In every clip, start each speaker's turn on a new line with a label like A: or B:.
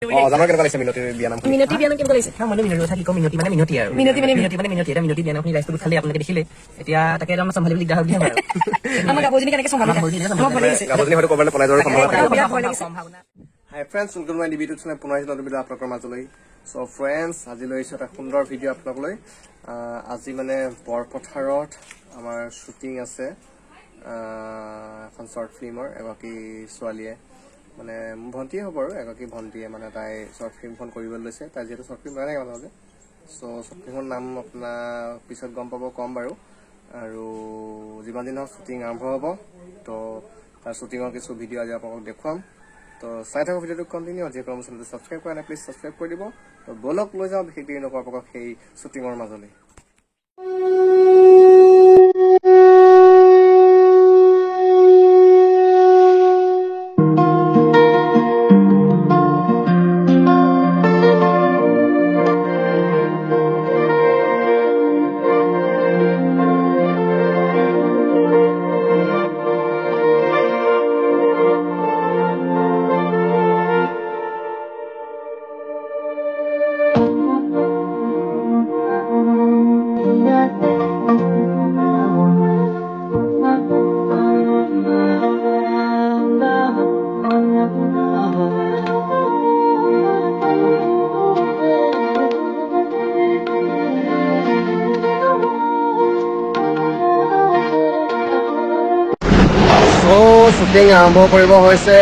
A: জানো কেনেকুৱা লাগিছে মিনতি বিয়া নাম
B: মিনতি বিয়া নাম কেনেকুৱা লাগিছে
C: মানে মিনতি কথা কি কম মিনতি মানে মিনতি আৰু
B: মিনতি
C: বিয়া নাম লাইফটো খালি আপোনালোকে দেখিলে এতিয়া তাকে আমাৰ চম্ভালিবলৈ দিগদাৰ হ'ব আৰু
B: আমাৰ গাভৰুজনী কেনেকে চম্ভালিব আমাৰ ভয় লাগিছে
A: গাভৰুজনী হয়তো ক'ৰবালৈ পলাই যোৱাৰ
B: বিৰাট ভয় লাগিছে
C: সম্ভাৱনা
A: hi friends welcome to my ডিবিটো চেনেল পুনৰ আহিছোঁ নতুন ভিডিঅ' আপোনালোকৰ মাজলৈ চ' ফ্ৰেণ্ডছ আজি লৈ আহিছোঁ এটা সুন্দৰ ভিডিঅ' আপোনালোকলৈ আজি মানে বৰপথাৰত আমাৰ শ্বুটিং আছে এখন শ্বৰ্ট ফিল্মৰ এগৰাকী ছোৱালীয়ে মানে মোৰ ভণ্টিয়ে হ'ব আৰু এগৰাকী ভণ্টিয়ে মানে তাই শ্বৰ্ট ফিল্মখন কৰিবলৈ লৈছে তাই যিহেতু শ্বৰ্ট ফিল্ম বনাই থাকে মানুহলে চ' শ্বৰ্ট ফিল্মৰ নাম আপোনাৰ পিছত গম পাব ক'ম বাৰু আৰু যিমান দিন হওক শ্বুটিং আৰম্ভ হ'ব তো তাৰ শ্বুটিঙৰ কিছু ভিডিঅ' আজি আপোনালোকক দেখুৱাম তো চাই থাকক ভিডিঅ'টো কণ্টিনিউ যিহেতু মোৰ চেনেলটো ছাবস্ক্ৰাইব কৰা নাই প্লিজ ছাবস্ক্ৰাইব কৰি দিব তো বলক লৈ যাওঁ বিশেষ দেৰি নকৰোঁ আপোনালোকক সেই শ্বুটিঙৰ মাজলৈ শ্বুটিং আৰম্ভ কৰিব হৈছে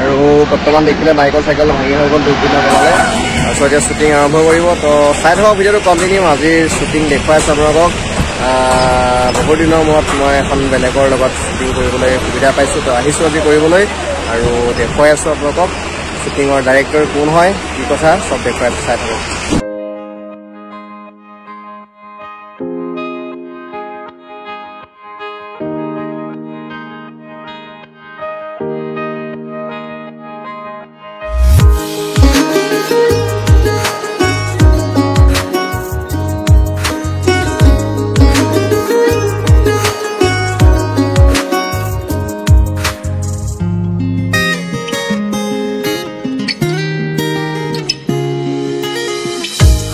A: আৰু বৰ্তমান দেখিলে নাৰিকল চাইকেল ভাঙি হৈ গ'ল দুদিনৰ পেলালে তাৰপিছত এতিয়া শ্বুটিং আৰম্ভ কৰিব তো চাই থাকক ভিডিঅ'টো কণ্টিনিউ আজিৰ শ্বুটিং দেখুৱাই আছোঁ আপোনালোকক বহুত দিনৰ মূৰত মই এখন বেলেগৰ লগত শ্বুটিং কৰিবলৈ সুবিধা পাইছোঁ তো আহিছোঁ আজি কৰিবলৈ আৰু দেখুৱাই আছোঁ আপোনালোকক শ্বুটিঙৰ ডাইৰেক্টৰ কোন হয় কি কথা চব দেখুৱাই আছোঁ চাই থাকক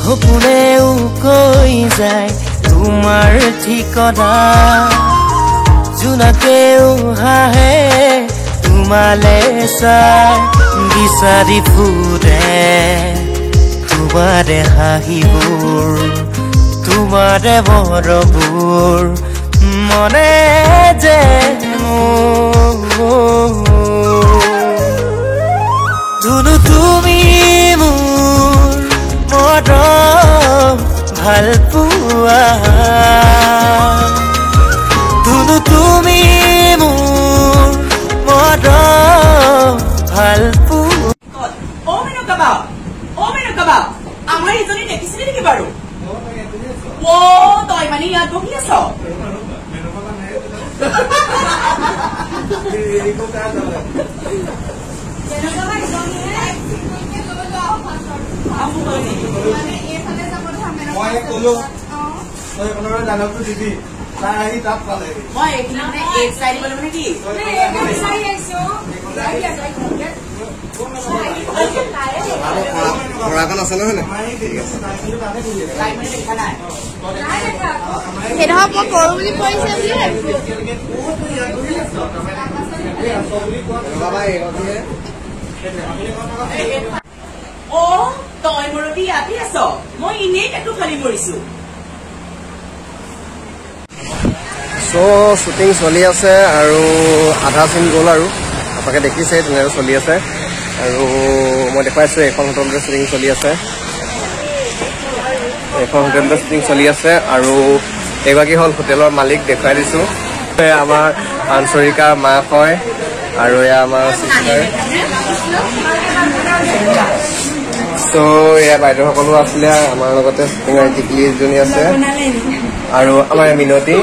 D: সপোনেও কৈ যায় তোমাৰ ঠিকনা জোনাকেও হাঁহে তোমালে চাই বিচাৰি ফুৰে তোমাৰে হাঁহিবোৰ তোমাৰে মৰমবোৰ মনে যে ধুনু তুমি ভাল পোৱা ধুনু তুমি মোৰ মৰম ভাল পোৱা
E: আমাৰ ইজনী দেখিছিলি নেকি বাৰু তই মানে ইয়াত বহি আছ
F: মই কলো তই কোনোবাই দানকটো দিবি তাই আহি তাত পালে
E: মই এইখিনি মানে এক চাই দিব লাগিব নেকি
A: ঘোঁৰাখন আছে নহয়
B: সেইডোখৰ মই কৰো বুলি কৈছে
E: তই মুৰব্বী ইয়াতে আছ মই এনেই পেটটো ফালি মৰিছো
A: চ' শ্বুটিং চলি আছে আৰু আধা চিন গ'ল আৰু আপোনালোকে দেখিছে তেনেকৈ চলি আছে আৰু মই দেখুৱাইছোঁ এখন হোটেলতে শ্বুটিং চলি আছে এখন হোটেলতে শ্বুটিং চলি আছে আৰু এইগৰাকী হ'ল হোটেলৰ মালিক দেখুৱাই দিছোঁ আমাৰ আঞ্চৰিকা মাক হয় আৰু এয়া আমাৰ চিষ্টাৰ ত' এয়া বাইদেউসকলো আছিলে আমাৰ লগতে শ্বুটিঙৰ টিকলি এজনী আছে আৰু আমাৰ মিনতি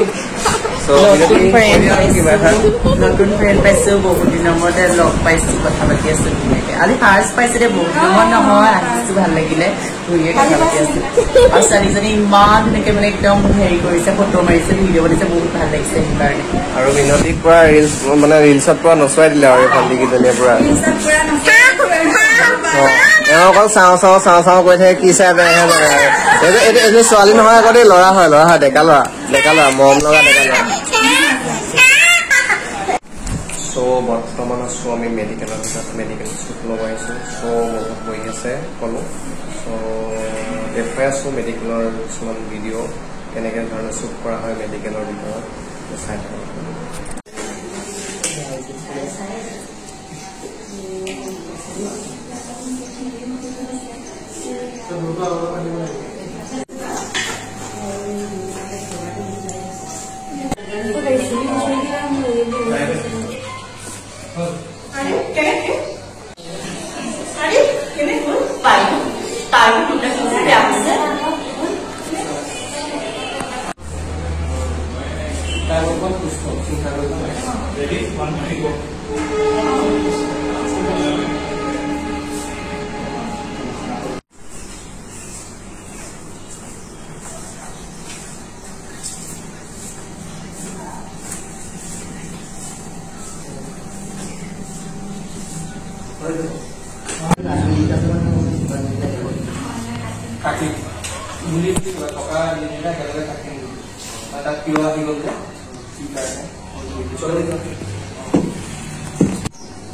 C: নতুন ফ্ৰেণ্ড পাইছো বহুত দিনৰ মূৰতে লগ পাইছো কথা পাতি আছো ধুনীয়াকে আজি ফাৰ্ষ্ট পাইছো দে বহুত দিনৰ নহয় আহিছো ভাল লাগিলে ধুনীয়াকে কথা পাতি আছো আৰু ছোৱালীজনী ইমান ধুনীয়াকে মানে একদম হেৰি কৰিছে ফটো মাৰিছে ভিডিঅ' বনাইছে বহুত ভাল লাগিছে সেইকাৰণে
A: আৰু মিনতিক পুৰা ৰিলছ মানে ৰিলছত পুৰা নচুৱাই দিলে আৰু ভণ্টিকেইজনীয়ে পুৰা অকল চাওঁ কৈ থাকে কি চাই এইটো ছোৱালী নহয় আকৌ দেই ল'ৰা হয় ডেকা ল'ৰা মৰম লগা ডেকা ল'ৰা চ' বৰ্তমান আছোঁ আমি মেডিকেলৰ ভিতৰত মেডিকেল শ্বুট ল'ব আহিছোঁ চ' বহুত বহি আছে ক'লোঁ চ' দেখুৱাই আছোঁ মেডিকেলৰ কিছুমান ভিডিঅ' কেনেকৈ ধৰণে শ্বুট কৰা হয় মেডিকেলৰ ভিতৰত চাই থাকোঁ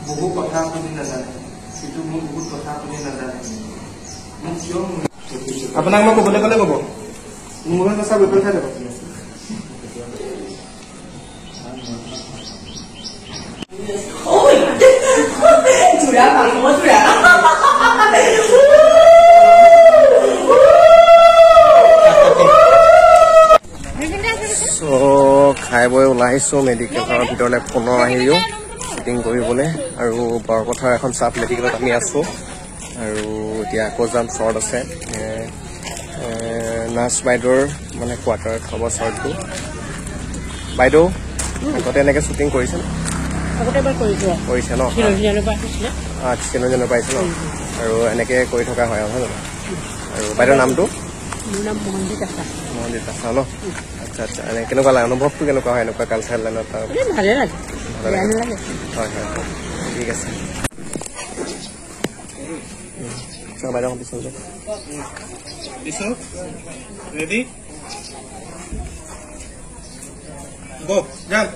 F: বহু কথা আপুনি নাজানে কিন্তু মোক বহুত কথা আপুনি নাজানে মোক কিয় আপোনাক মই ক'বলৈ গ'লে ক'ব মোৰ কথা বিপৰীত খাই যাব
A: খাই বৈ ওলাই আহিছোঁ মেডিকেলৰ ভিতৰলৈ পুনৰ আহিলোঁ শ্বুটিং কৰিবলৈ আৰু বৰপথাৰ এখন চাব মেডিকেলত আমি আছোঁ আৰু এতিয়া আকৌ যাম শ্বৰ্ট আছে নাৰ্ছ বাইদেউৰ মানে কোৱাৰ্টাৰত হ'ব শ্বৰ্টটো বাইদেউ আগতে এনেকৈ শ্বুটিং কৰিছে কৰিছে ন চিৰঞ্জনৰ পাইছে ন আৰু এনেকৈ কৰি থকা হয় নহয় জানো আৰু বাইদেউৰ নামটো মহন্দিত আছা ন আচ্ছা আচ্ছা এনে কেনেকুৱা লাগে অনুভৱটো কেনেকুৱা হয় এনেকুৱা কালচাৰেল লাইনত
B: ভালে লাগে
A: হয় ঠিক আছে বাইদেউ
F: পিছত ৰেডি গো যাম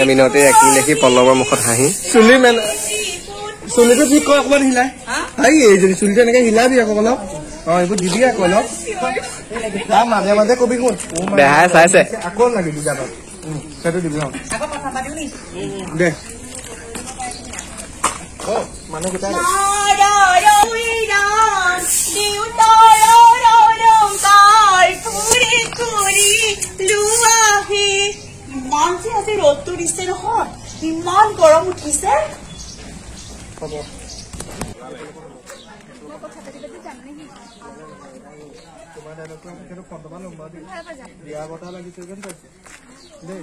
A: মিনতে এক্টিং দেখি পল্লৱৰ মুখত হাঁহি
F: চুলিটো ঠিক কৰ অকমান হিলাই যদি চুলিটো এনেকে হিলাবি আকৌ অলপ এইবোৰ দিবি আকৌ অলপ তাৰ মাজে মাজে কবি কোন
A: বেহাই চাইছে
F: আকৌ লাগি দিবা সেইটো দিবি দে মানুহকেইটা
E: ইমান যে আজি ৰ'দটো দিছে নহয় ইমান গৰম উঠিছে
F: হ'ব তোমাৰ ডাইলগটো সেইটো ফটোমান ল'ম বাৰু বিয়া বতা লাগিছে যেন পাইছে দেই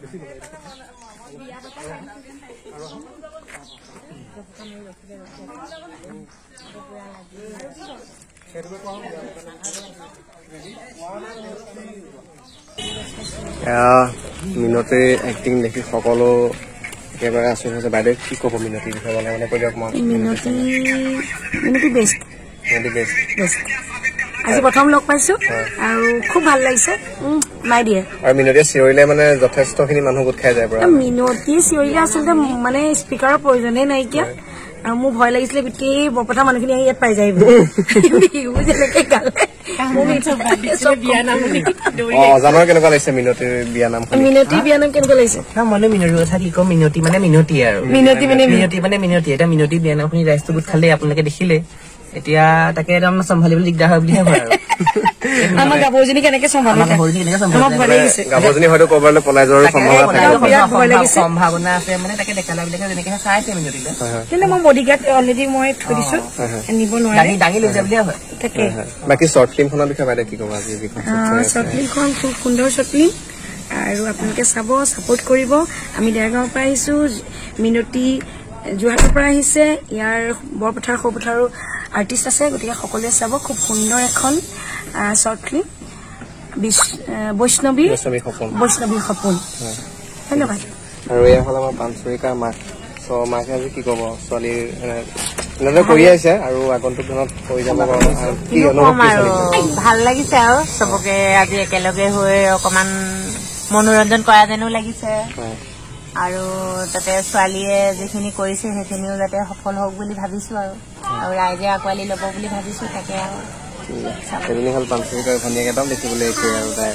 F: বেছি
A: মিনতে এক্টিং দেখি সকলো একেবাৰে আচৰিত হৈছে বাইদেউ কি ক'ব মিনতিৰ বিষয়ে মানে কৈ দিয়ক মই
B: মিনতি বেষ্ট আজি প্ৰথম লগ পাইছো আৰু খুব ভাল লাগিছে মাই দিয়ে
A: আৰু মিনতিয়ে চিঞৰিলে মানে যথেষ্টখিনি মানুহ গোট খাই যায়
B: মিনতিয়ে চিঞৰিলে আচলতে মানে স্পীকাৰৰ প্ৰয়োজনেই নাইকিয়া আৰু মোৰ ভয় লাগিছিলে গোটেই বৰপথাৰ মানুহখিনি আহি ইয়াত পাই যায় বিহু যেনেকে গালে
A: অজানৰ কেনেকুৱা লাগিছে মিনতিৰ বিয়ানাম
B: কেনেকুৱা লাগিছে
C: মানে মিনতিৰ কথা কি কম মিনতি মানে মিনতি আৰু মিনতি এটা মিনতি বিয়ানাম শুনি ৰাইজটো গোট খালে আপোনালোকে দেখিলে এতিয়া তাকে একদম চম্ভালিবলৈ দিগদাৰ হয় বুলি ভাবো আৰু
B: আমাৰ গাভৰুজনী কেনেকে
A: গাভৰুজনী হয়তো ক'ৰবালৈ পলাই যোৱাৰ
C: সম্ভাৱনা আছে মানে তাকে ডেকা ল'ৰাবিলাকে যেনেকে চাইছে মিনতিলৈ
B: কিন্তু মই বডিগাৰ্ড অলৰেডি মই থৈ দিছো নিব নোৱাৰে
C: দাঙি লৈ যাব হয়
B: তাকে
A: বাকী শ্বৰ্ট ফিল্মখনৰ বিষয়ে বাইদেউ কি ক'ব আজি
B: শ্বৰ্ট ফিল্মখন খুব সুন্দৰ শ্বৰ্ট ফিল্ম আৰু আপোনালোকে চাব ছাপোৰ্ট কৰিব আমি দেৰগাঁৱৰ পৰা আহিছো মিনতি যোৰহাটৰ পৰা আহিছে ইয়াৰ বৰপথাৰ সৰুপথাৰো আৰ্টিষ্ট আছে গতিকে সকলোৱে চাব খুব সুন্দৰ এখন শ্বৰ্ট ফিল্ম বৈষ্ণৱী
A: সপোন
B: বৈষ্ণৱী সপোন ধন্যবাদ
A: আৰু এয়া হ'ল আমাৰ পাণচুৰিকাৰ মাক চ' মাকে আজি কি ক'ব ছোৱালীৰ এনেদৰে কৰি আহিছে আৰু আগন্তুক দিনত কৰি যাব কি অনুভৱ কি চলিছে
G: ভাল লাগিছে আৰু চবকে আজি একেলগে হৈ অকমান মনোৰঞ্জন কৰা যেনো লাগিছে আৰু তাতে ছোৱালীয়ে যিখিনি কৰিছে সেইখিনিও যাতে সফল হওক বুলি ভাবিছো আৰু ৰাইজে আঁকোৱালি ল'ব বুলি ভাবিছো তাকে আৰু
A: এজনী হ'ল পাণচুৰিকাৰ ভনীয়েক একদম দেখিবলৈ একে আৰু তাই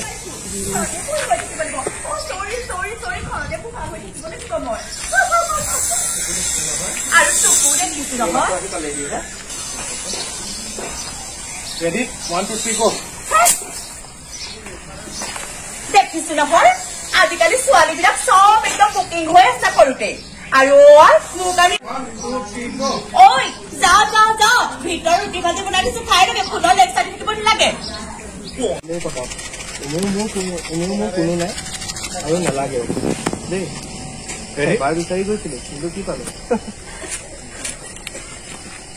F: Ready? 1, 2, 3, go.
E: দেখিছো নহয় আজিকালি ছোৱালীবিলাক চব একদম বুকিং হৈ আছে কৰোঁতে আৰু মোক আমি ঐ যা যা যা ভিতৰ ৰুটি ভাজি বনাই দিছো খাই লাগে ফুলৰ লেগ চাৰ্টিফিকেট দিব নালাগে
A: মোৰ কোনো নাই আৰু নালাগেও দেই এবাৰ বিচাৰি গৈছিলো কিন্তু কি পালো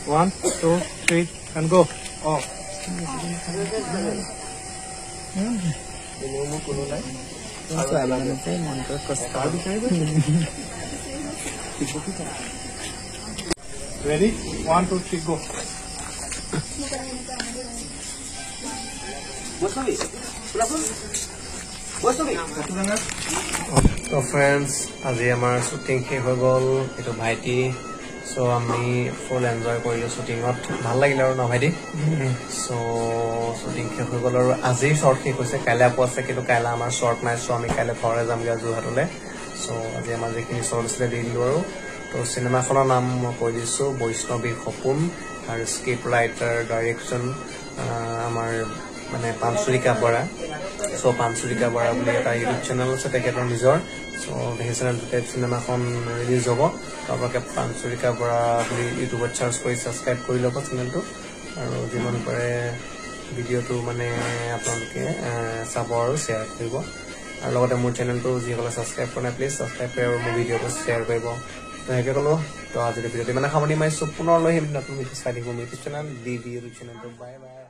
F: 1, 2, 3, and go. Oh.
A: মোৰ কোনো নাই
F: Ready? 1, 2, 3, go.
A: তো ফ্ৰেণ্ডছ আজি আমাৰ শ্বুটিং শেষ হৈ গ'ল এইটো ভাইটি চ' আমি ফুল এনজয় কৰিলোঁ শ্বুটিঙত ভাল লাগিলে আৰু ন ভাইটি চ' শ্বুটিং শেষ হৈ গ'ল আৰু আজিৰ শ্বৰ্ট শেষ হৈছে কাইলৈ আকৌ আছে কিন্তু কাইলৈ আমাৰ শ্বৰ্ট নাই চ' আমি কাইলৈ ঘৰলৈ যামগৈ যোৰহাটলৈ চ' আজি আমাৰ যিখিনি শ্বৰ্ট আছিলে দি দিলোঁ আৰু তো চিনেমাখনৰ নাম মই কৈ দিছোঁ বৈষ্ণৱীৰ সপোন আৰু স্ক্ৰিপ্ট ৰাইটাৰ ডাইৰেকশ্যন আমাৰ মানে পাণচুৰিকা বৰা চ' পাণচুৰিকা বৰা বুলি এটা ইউটিউব চেনেল আছে তেখেতৰ নিজৰ চ' সেই চেনেলটোতে চিনেমাখন ৰিলিজ হ'ব আপোনালোকে পাণচুৰিকা বৰা বুলি ইউটিউবত চাৰ্চ কৰি ছাবস্ক্ৰাইব কৰি ল'ব চেনেলটো আৰু যিমান পাৰে ভিডিঅ'টো মানে আপোনালোকে চাব আৰু শ্বেয়াৰ কৰিব আৰু লগতে মোৰ চেনেলটো যিসকলে ছাবস্ক্ৰাইব কৰা নাই প্লিজ ছাবস্ক্ৰাইব কৰি আৰু মোৰ ভিডিঅ'টো শ্বেয়াৰ কৰিব তো সেইটোৱে ক'লোঁ তো আজিৰ ভিডিঅ'টো মানে সামৰণি মাৰিছোঁ পুনৰ লৈ আহিম নতুন ভিডিঅ' চাই থাকিব মোৰ ইউটিউব চেনেল DB ইউটিউব চেনেলটো বাই বাই